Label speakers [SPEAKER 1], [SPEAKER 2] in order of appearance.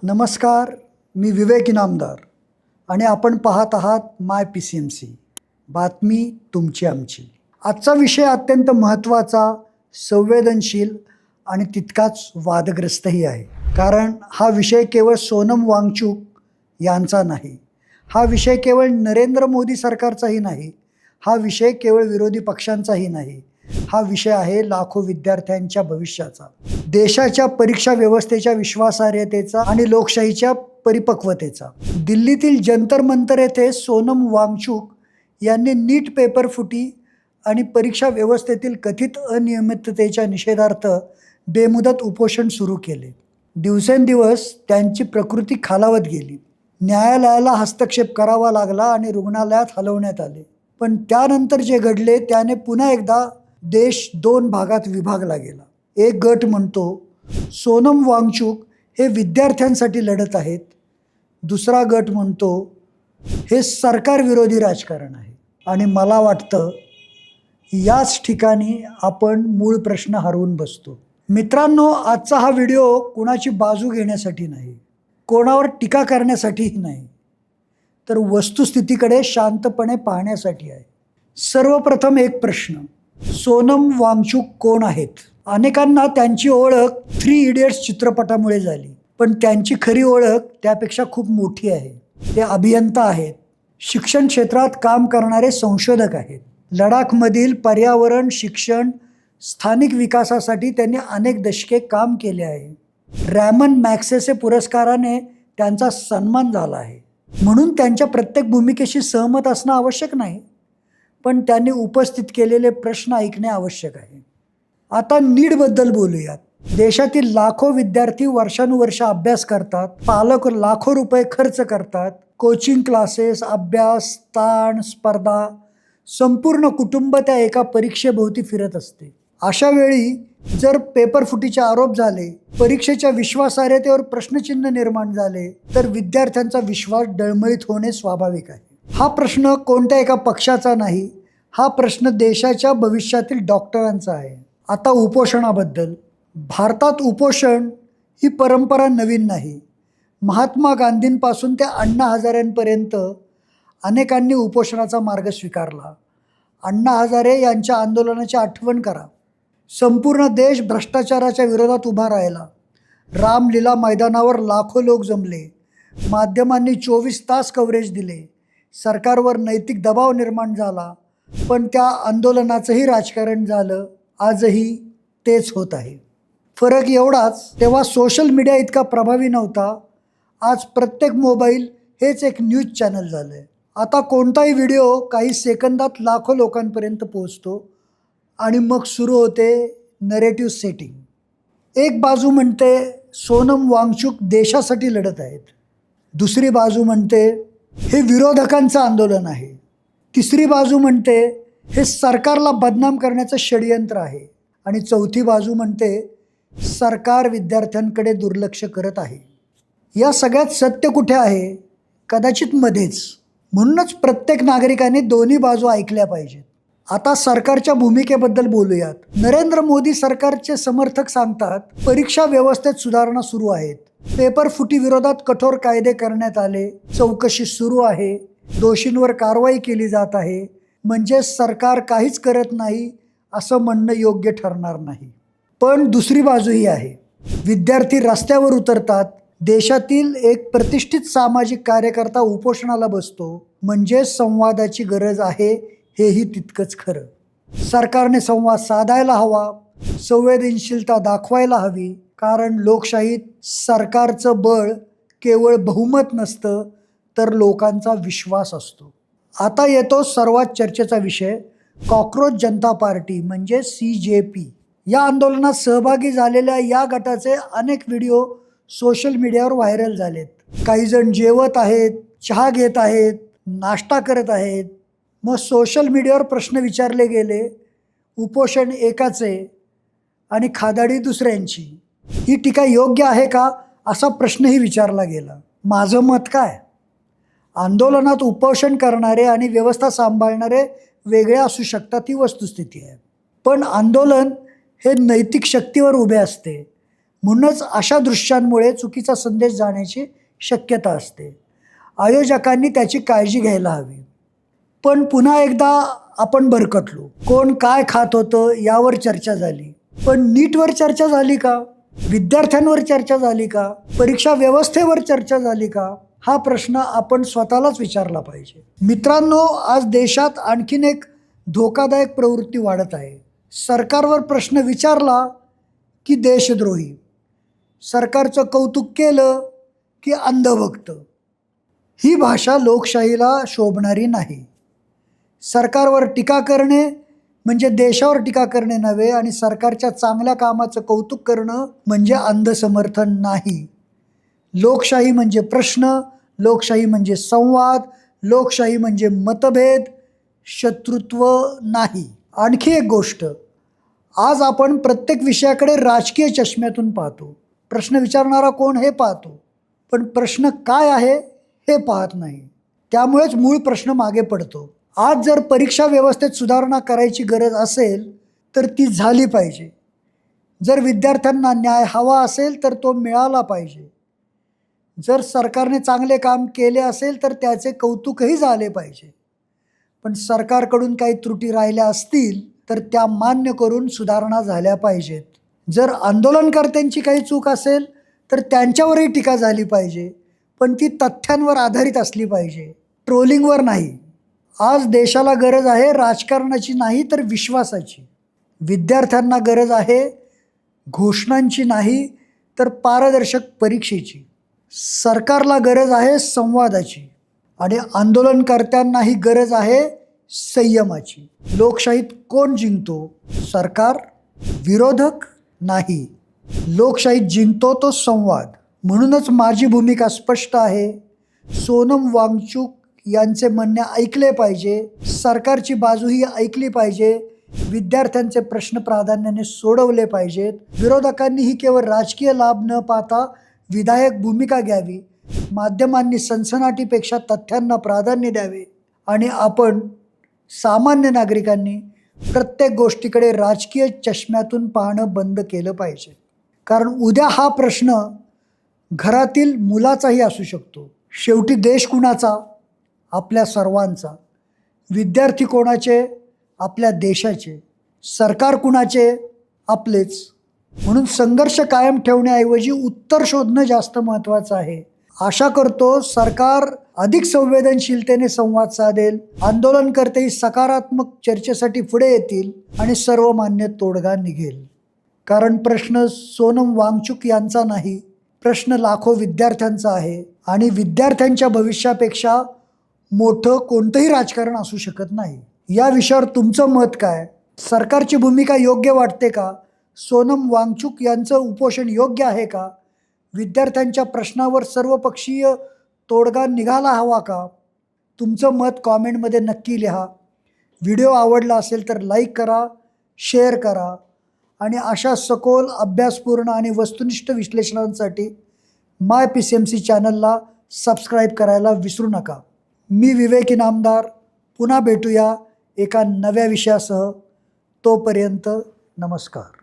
[SPEAKER 1] नमस्कार, मी विवेक इनामदार आणि आपण पाहत आहात माय PCMC, बातमी तुमची आमची. आजचा विषय अत्यंत महत्त्वाचा, संवेदनशील आणि तितकाच वादग्रस्तही आहे. कारण हा विषय केवळ सोनम वांगचुक यांचा नाही, हा विषय केवळ नरेंद्र मोदी सरकारचाही नाही, हा विषय केवळ विरोधी पक्षांचाही नाही, हा विषय आहे लाखो विद्यार्थ्यांच्या भविष्याचा, देशाच्या परीक्षा व्यवस्थेच्या विश्वासार्हतेचा आणि लोकशाहीच्या परिपक्वतेचा. दिल्लीतील जंतर मंतर येथे सोनम वांगचुक यांनी नीट पेपर फुटी आणि परीक्षा व्यवस्थेतील कथित अनियमिततेच्या निषेधार्थ बेमुदत उपोषण सुरू केले. दिवसेंदिवस त्यांची प्रकृती खालावत गेली. न्यायालयाला हस्तक्षेप करावा लागला आणि रुग्णालयात हलवण्यात आले. पण त्यानंतर जे घडले त्याने पुन्हा एकदा देश दोन भागात विभागला गेला. एक गट म्हणतो सोनम वांगचुक हे विद्यार्थ्यांसाठी लढत आहेत, दुसरा गट म्हणतो हे सरकार विरोधी राजकारण आहे. आणि मला वाटतं याच ठिकाणी आपण मूळ प्रश्न हरवून बसतो. मित्रांनो, आजचा हा व्हिडिओ कोणाची बाजू घेण्यासाठी नाही, कोणावर टीका करण्यासाठीही नाही, तर वस्तुस्थितीकडे शांतपणे पाहण्यासाठी आहे. सर्वप्रथम एक प्रश्न, सोनम वांगचुक कोण आहेत? अनेकांना त्यांची ओळख 3 इडियट्स चित्रपटामुळे झाली, पण त्यांची खरी ओळख त्यापेक्षा खूप मोठी आहे. ते अभियंता आहेत, शिक्षण क्षेत्रात काम करणारे संशोधक आहेत. लडाखमधील पर्यावरण, शिक्षण, स्थानिक विकासासाठी त्यांनी अनेक दशके काम केले आहे. रॅमन मॅग्सेसे पुरस्काराने त्यांचा सन्मान झाला आहे. म्हणून त्यांच्या प्रत्येक भूमिकेशी सहमत असणं आवश्यक नाही, पण त्यांनी उपस्थित केलेले प्रश्न ऐकणे आवश्यक आहे. आता नीटबद्दल बोलूयात. देशातील लाखो विद्यार्थी वर्षानुवर्ष अभ्यास करतात, पालक लाखो रुपये खर्च करतात, कोचिंग क्लासेस, अभ्यास, ताण, स्पर्धा, संपूर्ण कुटुंब त्या एका परीक्षेभोवती फिरत असते. अशा वेळी जर पेपर फुटीचे आरोप झाले, परीक्षेच्या विश्वासार्हतेवर प्रश्नचिन्ह निर्माण झाले, तर विद्यार्थ्यांचा विश्वास डळमळीत होणे स्वाभाविक आहे. हा प्रश्न कोणत्या एका पक्षाचा नाही, हा प्रश्न देशाच्या भविष्यातील डॉक्टरांचा आहे. आता उपोषणाबद्दल. भारतात उपोषण ही परंपरा नवीन नाही. महात्मा गांधींपासून ते अण्णा हजारेंपर्यंत अनेकांनी उपोषणाचा मार्ग स्वीकारला. अण्णा हजारे यांच्या आंदोलनाची आठवण करा. संपूर्ण देश भ्रष्टाचाराच्या विरोधात उभा राहिला. रामलीला मैदानावर लाखो लोक जमले. माध्यमांनी 24 तास कव्हरेज दिले. सरकारवर नैतिक दबाव निर्माण झाला, पण त्या आंदोलनाचंही राजकारण झालं. आजही तेच होत आहे. फरक एवढाच, तेव्हा सोशल मीडिया इतका प्रभावी नव्हता. आज प्रत्येक मोबाईल हेच एक न्यूज चॅनल झालं आहे. आता कोणताही व्हिडिओ काही सेकंदात लाखो लोकांपर्यंत पोहोचतो आणि मग सुरू होते नरेटिव्ह सेटिंग. एक बाजू म्हणते सोनम वांगचुक देशासाठी लढत आहेत, दुसरी बाजू म्हणते हे विरोधकांचं आंदोलन आहे, तिसरी बाजू म्हणते हे सरकारला बदनाम करण्याचं षडयंत्र आहे, आणि चौथी बाजू म्हणते सरकार विद्यार्थ्यांकडे दुर्लक्ष करत आहे. या सगळ्यात सत्य कुठे आहे? कदाचित मध्येच. म्हणूनच प्रत्येक नागरिकाने दोन्ही बाजू ऐकल्या पाहिजेत. आता सरकारच्या भूमिकेबद्दल बोलूयात. नरेंद्र मोदी सरकारचे समर्थक सांगतात परीक्षा व्यवस्थेत सुधारणा सुरू आहेत, पेपर फुटी विरोधात कठोर कायदे करण्यात आले, चौकशी सुरू आहे, दोषींवर कारवाई केली जात आहे. म्हणजे सरकार काहीच करत नाही असं म्हणणं योग्य ठरणार नाही. पण दुसरी बाजूही आहे. विद्यार्थी रस्त्यावर उतरतात, देशातील एक प्रतिष्ठित सामाजिक कार्यकर्ता उपोषणाला बसतो. म्हणजे संवादाची गरज आहे, हेही तितकंच खरं. सरकारने संवाद साधायला हवा, संवेदनशीलता दाखवायला हवी, कारण लोकशाहीत सरकारचं बळ केवळ बहुमत नसतं, तर लोकांचा विश्वास असतो. आता येतो सर्वात चर्चेचा विषय, कॉकरोच जनता पार्टी म्हणजे CJP. या आंदोलनात सहभागी झालेल्या या गटाचे अनेक व्हिडिओ सोशल मीडियावर व्हायरल झालेत. काही जण जेवत आहेत, चहा घेत आहेत, नाश्ता करत आहेत. मग सोशल मीडियावर प्रश्न विचारले गेले, उपोषण एकाचे आणि खादाडी दुसऱ्यांची, ही टीका योग्य आहे का, असा प्रश्नही विचारला गेला. माझं मत काय? आंदोलनात उपोषण करणारे आणि व्यवस्था सांभाळणारे वेगळे असू शकतात, ही वस्तुस्थिती आहे. पण आंदोलन हे नैतिक शक्तीवर उभे असते. म्हणूनच अशा दृश्यांमुळे चुकीचा संदेश जाण्याची शक्यता असते. आयोजकांनी त्याची काळजी घ्यायला हवी. पण पुन्हा एकदा आपण भरकटलो. कोण काय खात होतं यावर चर्चा झाली, पण नीटवर चर्चा झाली का? विद्यार्थ्यांवर चर्चा झाली का? परीक्षा व्यवस्थेवर चर्चा झाली का? हा प्रश्न आपण स्वतःलाच विचारला पाहिजे. मित्रांनो, आज देशात आणखीन एक धोकादायक प्रवृत्ती वाढत आहे. सरकारवर प्रश्न विचारला की देशद्रोही, सरकारचं कौतुक केलं की अंधभक्त. ही भाषा लोकशाहीला शोभणारी नाही. सरकारवर टीका करणे म्हणजे देशावर टीका करणे नव्हे, आणि सरकारच्या चांगल्या कामाचं कौतुक करणं म्हणजे अंधसमर्थन नाही. लोकशाही म्हणजे प्रश्न, लोकशाही म्हणजे संवाद, लोकशाही म्हणजे मतभेद, शत्रुत्व नाही. आणखी एक गोष्ट, आज आपण प्रत्येक विषयाकडे राजकीय चष्म्यातून पाहतो. प्रश्न विचारणारा कोण हे पाहतो, पण प्रश्न काय आहे हे पाहत नाही. त्यामुळेच मूळ प्रश्न मागे पडतो. आज जर परीक्षा व्यवस्थेत सुधारणा करायची गरज असेल तर ती झाली पाहिजे. जर विद्यार्थ्यांना न्याय हवा असेल तर तो मिळाला पाहिजे. जर सरकारने चांगले काम केले असेल तर त्याचे कौतुकही झाले पाहिजे. पण सरकारकडून काही त्रुटी राहिल्या असतील तर त्या मान्य करून सुधारणा झाल्या पाहिजेत. जर आंदोलनकर्त्यांची काही चूक असेल तर त्यांच्यावरही टीका झाली पाहिजे, पण ती तथ्यांवर आधारित असली पाहिजे, ट्रोलिंगवर नाही. आज देशाला गरज आहे राजकारणाची नाही तर विश्वासाची. विद्यार्थ्यांना गरज आहे घोषणांची नाही तर पारदर्शक परीक्षेची. सरकारला गरज आहे संवादाची, आणि आंदोलनकर्त्यांनाही गरज आहे संयमाची. लोकशाहीत कोण जिंकतो? सरकार, विरोधक नाही. लोकशाहीत जिंकतो तो संवाद. म्हणूनच माझी भूमिका स्पष्ट आहे. सोनम वांगचुक यांचे म्हणणे ऐकले पाहिजे, सरकारची बाजूही ऐकली पाहिजे, विद्यार्थ्यांचे प्रश्न प्राधान्याने सोडवले पाहिजेत. विरोधकांनीही केवळ राजकीय लाभ न पाहता विधायक भूमिका घ्यावी. माध्यमांनी सनसनाटीपेक्षा तथ्यांना प्राधान्य द्यावे, आणि आपण सामान्य नागरिकांनी प्रत्येक गोष्टीकडे राजकीय चष्म्यातून पाहणं बंद केलं पाहिजे. कारण उद्या हा प्रश्न घरातील मुलाचाही असू शकतो. शेवटी देश कुणाचा? आपल्या सर्वांचा. विद्यार्थी कोणाचे? आपल्या देशाचे. सरकार कुणाचे? आपलेच. म्हणून संघर्ष कायम ठेवण्याऐवजी उत्तर शोधणं जास्त महत्त्वाचं आहे. आशा करतो सरकार अधिक संवेदनशीलतेने संवाद साधेल, आंदोलनकर्तेही सकारात्मक चर्चेसाठी पुढे येतील आणि सर्वमान्य तोडगा निघेल. कारण प्रश्न सोनम वांगचुक यांचा नाही, प्रश्न लाखो विद्यार्थ्यांचा आहे, आणि विद्यार्थ्यांच्या भविष्यापेक्षा मोठं कोणतंही राजकारण असू शकत नाही. या विषयावर तुमचं मत काय? सरकारची भूमिका योग्य वाटते का? सोनम वांगचुक यांचं उपोषण योग्य आहे का? विद्यार्थ्यांच्या प्रश्नावर सर्वपक्षीय तोडगा निघाला हवा का? तुमचं मत कॉमेंटमध्ये नक्की लिहा. व्हिडिओ आवडला असेल तर लाईक करा, शेअर करा, आणि अशा सखोल, अभ्यासपूर्ण आणि वस्तुनिष्ठ विश्लेषणांसाठी माय PCMC चॅनलला सबस्क्राईब करायला विसरू नका. मी विवेक इनामदार. पुन्हा भेटूया एका नव्या विषयासह. तोपर्यंत नमस्कार.